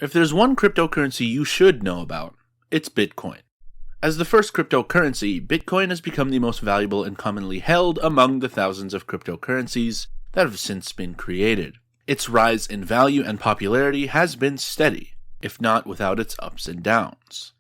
If there's one cryptocurrency you should know about, it's Bitcoin. As the first cryptocurrency, Bitcoin has become the most valuable and commonly held among the thousands of cryptocurrencies that have since been created. Its rise in value and popularity has been steady, if not without its ups and downs.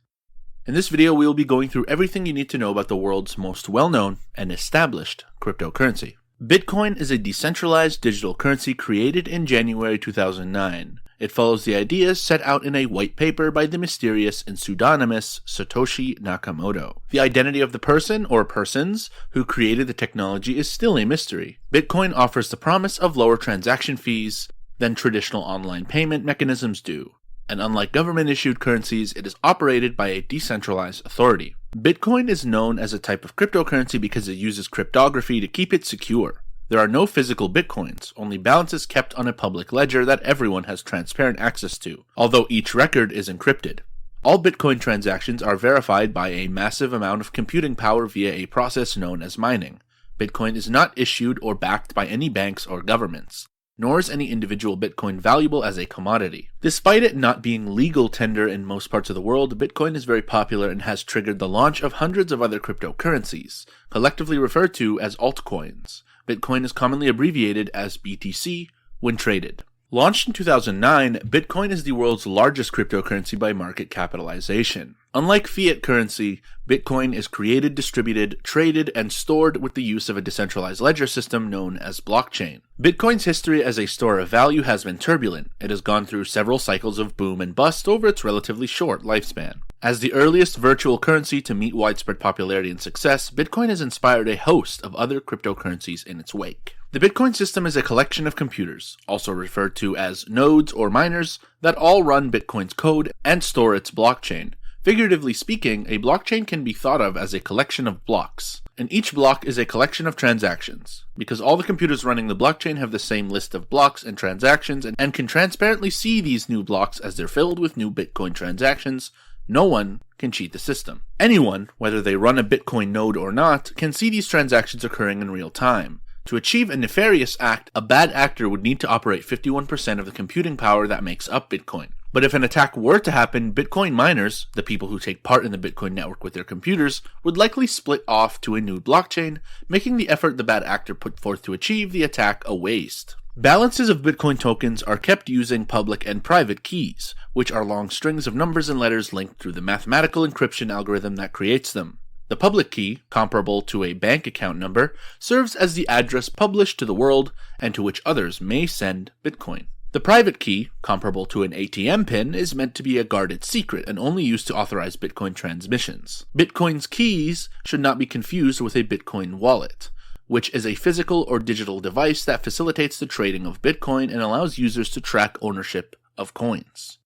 In this video, we will be going through everything you need to know about the world's most well-known and established cryptocurrency. Bitcoin is a decentralized digital currency created in January 2009. It follows the ideas set out in a white paper by the mysterious and pseudonymous Satoshi Nakamoto. The identity of the person or persons who created the technology is still a mystery. Bitcoin offers the promise of lower transaction fees than traditional online payment mechanisms do, and unlike government-issued currencies, it is operated by a decentralized authority. Bitcoin is known as a type of cryptocurrency because it uses cryptography to keep it secure. There are no physical bitcoins, only balances kept on a public ledger that everyone has transparent access to, although each record is encrypted. All Bitcoin transactions are verified by a massive amount of computing power via a process known as mining. Bitcoin is not issued or backed by any banks or governments, nor is any individual Bitcoin valuable as a commodity. Despite it not being legal tender in most parts of the world, Bitcoin is very popular and has triggered the launch of hundreds of other cryptocurrencies, collectively referred to as altcoins. Bitcoin is commonly abbreviated as BTC when traded. Launched in 2009, Bitcoin is the world's largest cryptocurrency by market capitalization. Unlike fiat currency, Bitcoin is created, distributed, traded, and stored with the use of a decentralized ledger system known as blockchain. Bitcoin's history as a store of value has been turbulent. It has gone through several cycles of boom and bust over its relatively short lifespan. As the earliest virtual currency to meet widespread popularity and success, Bitcoin has inspired a host of other cryptocurrencies in its wake. The Bitcoin system is a collection of computers, also referred to as nodes or miners, that all run Bitcoin's code and store its blockchain. Figuratively speaking, a blockchain can be thought of as a collection of blocks, and each block is a collection of transactions. Because all the computers running the blockchain have the same list of blocks and transactions and can transparently see these new blocks as they're filled with new Bitcoin transactions, no one can cheat the system. Anyone, whether they run a Bitcoin node or not, can see these transactions occurring in real time. To achieve a nefarious act, a bad actor would need to operate 51% of the computing power that makes up Bitcoin. But if an attack were to happen, Bitcoin miners, the people who take part in the Bitcoin network with their computers, would likely split off to a new blockchain, making the effort the bad actor put forth to achieve the attack a waste. Balances of Bitcoin tokens are kept using public and private keys, which are long strings of numbers and letters linked through the mathematical encryption algorithm that creates them. The public key, comparable to a bank account number, serves as the address published to the world and to which others may send Bitcoin. The private key, comparable to an ATM pin, is meant to be a guarded secret and only used to authorize Bitcoin transmissions. Bitcoin's keys should not be confused with a Bitcoin wallet, which is a physical or digital device that facilitates the trading of Bitcoin and allows users to track ownership of coins.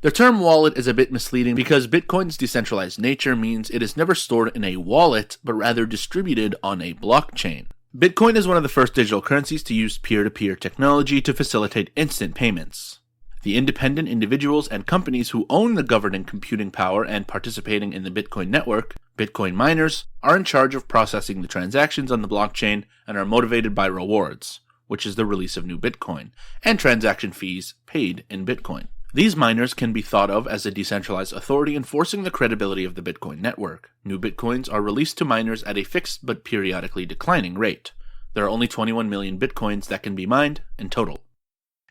The term wallet is a bit misleading because Bitcoin's decentralized nature means it is never stored in a wallet, but rather distributed on a blockchain. Bitcoin is one of the first digital currencies to use peer-to-peer technology to facilitate instant payments. The independent individuals and companies who own the governing computing power and participating in the Bitcoin network, Bitcoin miners, are in charge of processing the transactions on the blockchain and are motivated by rewards, which is the release of new Bitcoin, and transaction fees paid in Bitcoin. These miners can be thought of as a decentralized authority enforcing the credibility of the Bitcoin network. New Bitcoins are released to miners at a fixed but periodically declining rate. There are only 21 million Bitcoins that can be mined in total.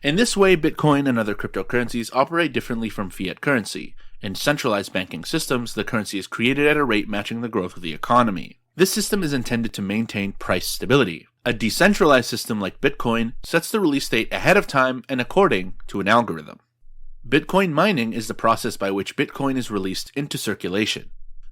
In this way, Bitcoin and other cryptocurrencies operate differently from fiat currency. In centralized banking systems, the currency is created at a rate matching the growth of the economy. This system is intended to maintain price stability. A decentralized system like Bitcoin sets the release date ahead of time and according to an algorithm. Bitcoin mining is the process by which Bitcoin is released into circulation.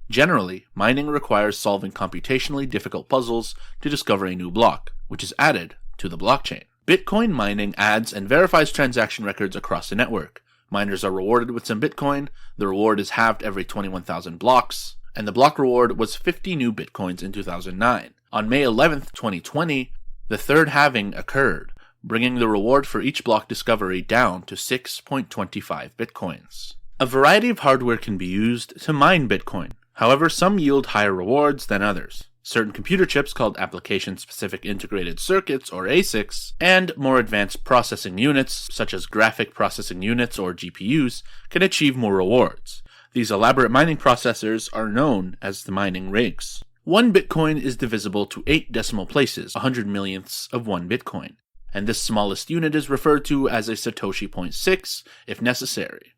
Generally, mining requires solving computationally difficult puzzles to discover a new block, which is added to the blockchain. Bitcoin mining adds and verifies transaction records across the network. Miners are rewarded with some Bitcoin, the reward is halved every 21,000 blocks, and the block reward was 50 new Bitcoins in 2009. On May 11, 2020, the third halving occurred, bringing the reward for each block discovery down to 6.25 Bitcoins. A variety of hardware can be used to mine Bitcoin. However, some yield higher rewards than others. certain computer chips called application-specific integrated circuits, or ASICs, and more advanced processing units, such as graphic processing units, or GPUs, can achieve more rewards. These elaborate mining processors are known as the mining rigs. 1 Bitcoin is divisible to 8 decimal places, 100 millionths of 1 Bitcoin, and this smallest unit is referred to as a Satoshi 0.6 if necessary.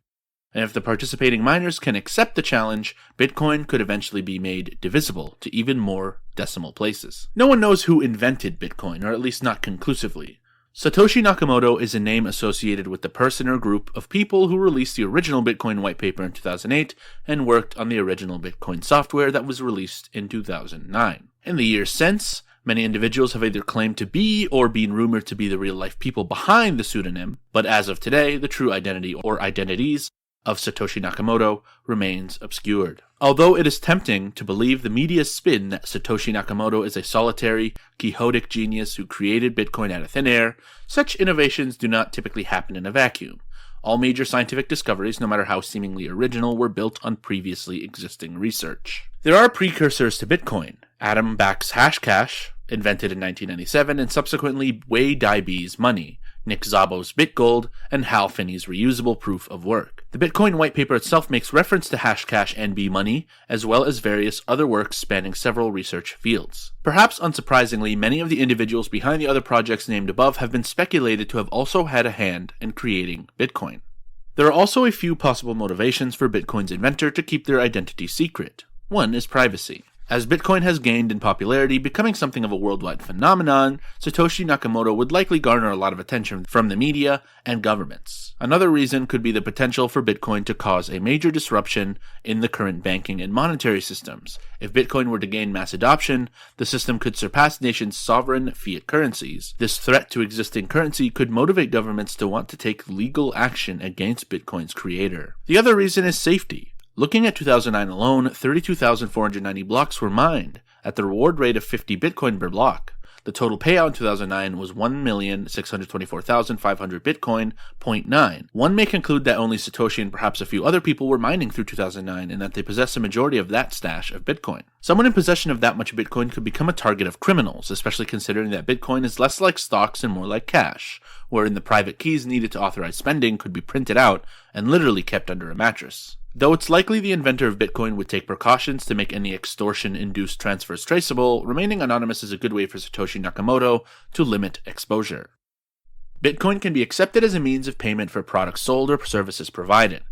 And if the participating miners can accept the challenge, Bitcoin could eventually be made divisible to even more decimal places. No one knows who invented Bitcoin, or at least not conclusively. Satoshi Nakamoto is a name associated with the person or group of people who released the original Bitcoin white paper in 2008 and worked on the original Bitcoin software that was released in 2009. In the years since, many individuals have either claimed to be or been rumored to be the real-life people behind the pseudonym, but as of today, the true identity or identities of Satoshi Nakamoto remains obscured. Although it is tempting to believe the media's spin that Satoshi Nakamoto is a solitary, quixotic genius who created Bitcoin out of thin air, such innovations do not typically happen in a vacuum. All major scientific discoveries, no matter how seemingly original, were built on previously existing research. There are precursors to Bitcoin. Adam Back's Hashcash, invented in 1997, and subsequently Wei Daibi's Money, Nick Szabo's BitGold, and Hal Finney's reusable proof of work. The Bitcoin white paper itself makes reference to Hashcash and B-Money, as well as various other works spanning several research fields. Perhaps unsurprisingly, many of the individuals behind the other projects named above have been speculated to have also had a hand in creating Bitcoin. There are also a few possible motivations for Bitcoin's inventor to keep their identity secret. One is privacy. As Bitcoin has gained in popularity, becoming something of a worldwide phenomenon, Satoshi Nakamoto would likely garner a lot of attention from the media and governments. Another reason could be the potential for Bitcoin to cause a major disruption in the current banking and monetary systems. If Bitcoin were to gain mass adoption, the system could surpass nations' sovereign fiat currencies. This threat to existing currency could motivate governments to want to take legal action against Bitcoin's creator. The other reason is safety. Looking at 2009 alone, 32,490 blocks were mined, at the reward rate of 50 Bitcoin per block. The total payout in 2009 was 1,624,500 Bitcoin, 0.9. One may conclude that only Satoshi and perhaps a few other people were mining through 2009 and that they possess a majority of that stash of Bitcoin. Someone in possession of that much Bitcoin could become a target of criminals, especially considering that Bitcoin is less like stocks and more like cash, wherein the private keys needed to authorize spending could be printed out and literally kept under a mattress. Though it's likely the inventor of Bitcoin would take precautions to make any extortion-induced transfers traceable, remaining anonymous is a good way for Satoshi Nakamoto to limit exposure. Bitcoin can be accepted as a means of payment for products sold or services provided.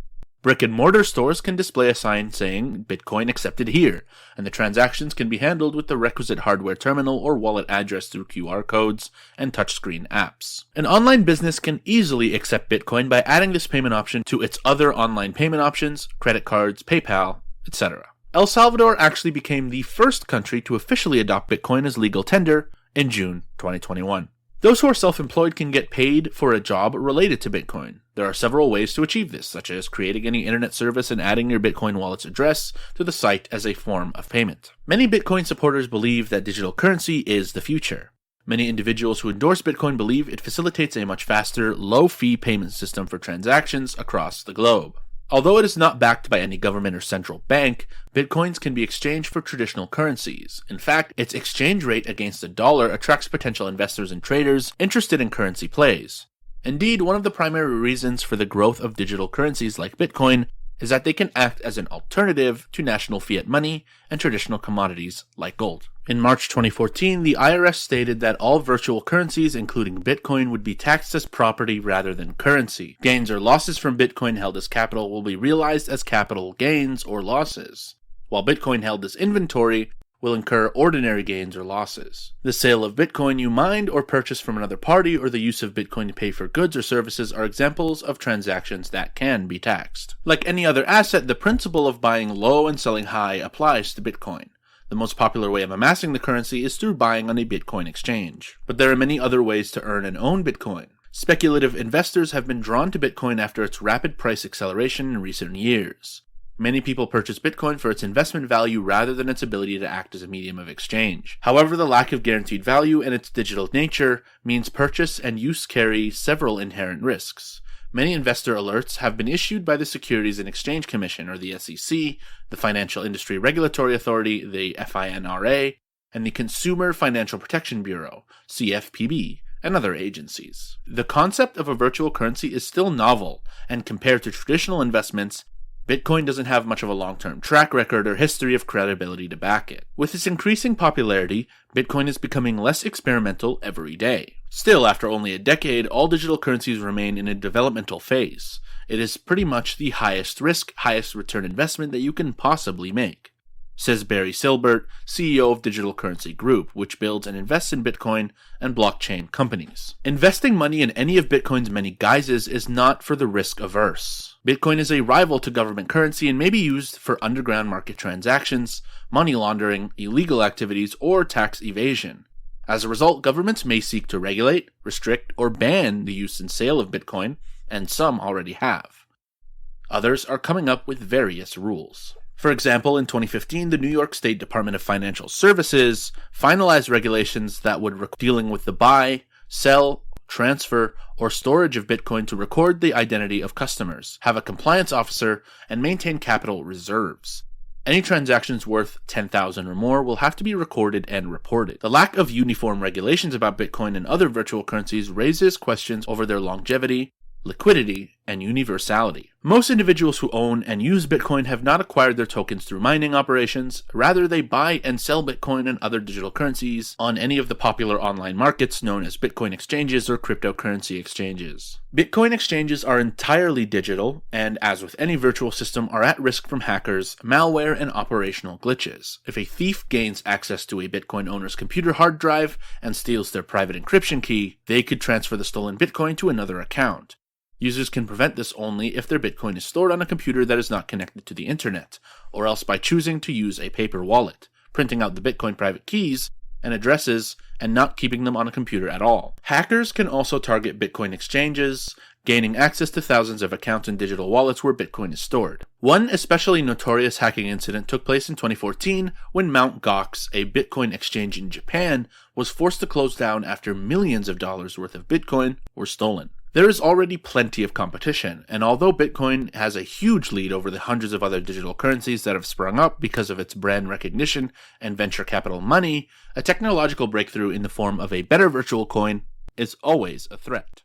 Brick-and-mortar stores can display a sign saying, "Bitcoin accepted here," and the transactions can be handled with the requisite hardware terminal or wallet address through QR codes and touchscreen apps. An online business can easily accept Bitcoin by adding this payment option to its other online payment options, credit cards, PayPal, etc. El Salvador actually became the first country to officially adopt Bitcoin as legal tender in June 2021. Those who are self-employed can get paid for a job related to Bitcoin. There are several ways to achieve this, such as creating any internet service and adding your Bitcoin wallet's address to the site as a form of payment. Many Bitcoin supporters believe that digital currency is the future. Many individuals who endorse Bitcoin believe it facilitates a much faster, low-fee payment system for transactions across the globe. Although it is not backed by any government or central bank, Bitcoins can be exchanged for traditional currencies. In fact, its exchange rate against the dollar attracts potential investors and traders interested in currency plays. Indeed, one of the primary reasons for the growth of digital currencies like Bitcoin is that they can act as an alternative to national fiat money and traditional commodities like gold. In March 2014, the IRS stated that all virtual currencies, including Bitcoin, would be taxed as property rather than currency. Gains or losses from Bitcoin held as capital will be realized as capital gains or losses, while Bitcoin held as inventory will incur ordinary gains or losses. The sale of Bitcoin you mined or purchased from another party or the use of Bitcoin to pay for goods or services are examples of transactions that can be taxed. Like any other asset, the principle of buying low and selling high applies to Bitcoin. The most popular way of amassing the currency is through buying on a Bitcoin exchange. But there are many other ways to earn and own Bitcoin. Speculative investors have been drawn to Bitcoin after its rapid price acceleration in recent years. Many people purchase Bitcoin for its investment value rather than its ability to act as a medium of exchange. However, the lack of guaranteed value and its digital nature means purchase and use carry several inherent risks. Many investor alerts have been issued by the Securities and Exchange Commission, or the SEC, the Financial Industry Regulatory Authority, the FINRA, and the Consumer Financial Protection Bureau, CFPB, and other agencies. The concept of a virtual currency is still novel, and compared to traditional investments, Bitcoin doesn't have much of a long-term track record or history of credibility to back it. With its increasing popularity, Bitcoin is becoming less experimental every day. Still, after only a decade, all digital currencies remain in a developmental phase. It is pretty much the highest risk, highest return investment that you can possibly make, says Barry Silbert, CEO of Digital Currency Group, which builds and invests in Bitcoin and blockchain companies. Investing money in any of Bitcoin's many guises is not for the risk-averse. Bitcoin is a rival to government currency and may be used for underground market transactions, money laundering, illegal activities, or tax evasion. As a result, governments may seek to regulate, restrict, or ban the use and sale of Bitcoin, and some already have. Others are coming up with various rules. For example, in 2015, the New York State Department of Financial Services finalized regulations that would dealing with the buy, sell, transfer, or storage of Bitcoin to record the identity of customers, have a compliance officer, and maintain capital reserves. Any transactions worth $10,000 or more will have to be recorded and reported. The lack of uniform regulations about Bitcoin and other virtual currencies raises questions over their longevity, liquidity, and universality. Most individuals who own and use Bitcoin have not acquired their tokens through mining operations. Rather, they buy and sell Bitcoin and other digital currencies on any of the popular online markets known as Bitcoin exchanges or cryptocurrency exchanges. Bitcoin exchanges are entirely digital and, as with any virtual system, are at risk from hackers, malware, and operational glitches. If a thief gains access to a Bitcoin owner's computer hard drive and steals their private encryption key, they could transfer the stolen Bitcoin to another account. Users can prevent this only if their Bitcoin is stored on a computer that is not connected to the internet, or else by choosing to use a paper wallet, printing out the Bitcoin private keys and addresses, and not keeping them on a computer at all. Hackers can also target Bitcoin exchanges, gaining access to thousands of accounts and digital wallets where Bitcoin is stored. One especially notorious hacking incident took place in 2014 when Mt. Gox, a Bitcoin exchange in Japan, was forced to close down after millions of dollars worth of Bitcoin were stolen. There is already plenty of competition, and although Bitcoin has a huge lead over the hundreds of other digital currencies that have sprung up because of its brand recognition and venture capital money, a technological breakthrough in the form of a better virtual coin is always a threat.